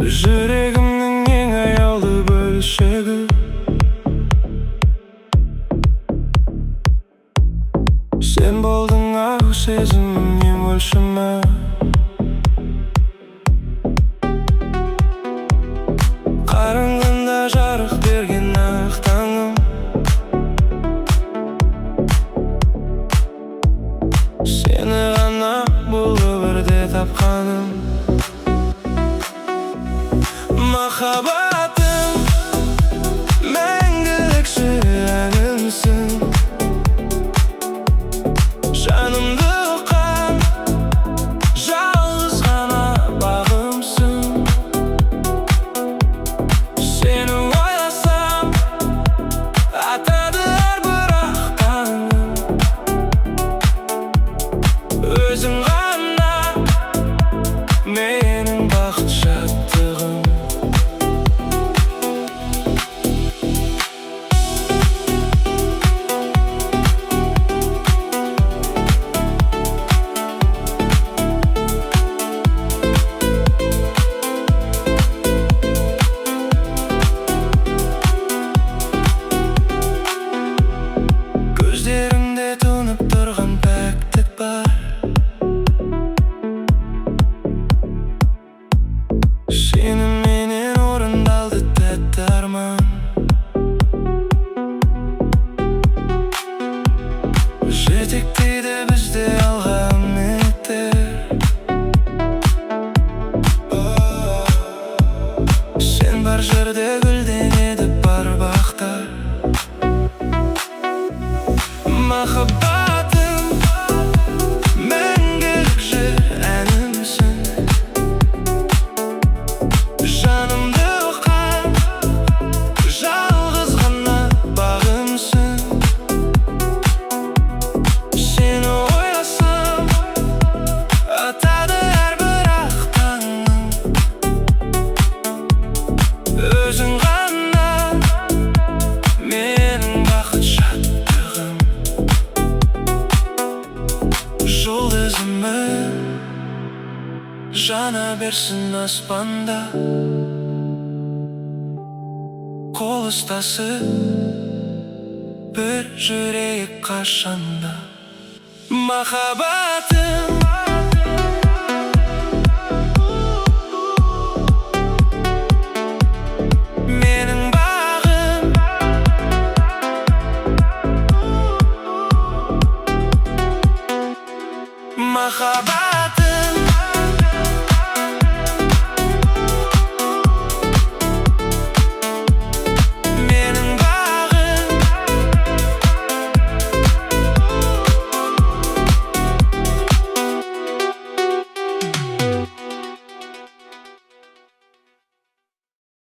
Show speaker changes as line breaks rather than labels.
Жүрегімнің ең аяулы бөлшегі. Сен болдың ақ сезімнің өлшемі. Қараңғында жарық берген ақ таңым. Сені ғана бұл өмірде тапқаным. Махаббатым, мәңгілік әнімсің. Жанымды ұққан жалғыз ғана бағымсың. Сені ойласам атады әрбір ақ таңым. Өзің ғана менің бақыт шаттығым. Көздеріңде тұнып тұрған пәктік бар. Сеніменен орындалды тәтті арман. Жетектейді бізді алға үміттер. Сен бар жерде гүлденеді бар бақтар. Махаббатым, мәңгілік әнімсің. Жанымды ұққан жалғыз ғана бағымсың. Сені ойласам атады әрбір ақ таңым. Өзің ғана менің бақыт шаттығым. Жұлдызымы жана берсін аспанда. Қол ұстасып бір жүрейік қашанда. Махаббатым, менің бағым. Махаббатым.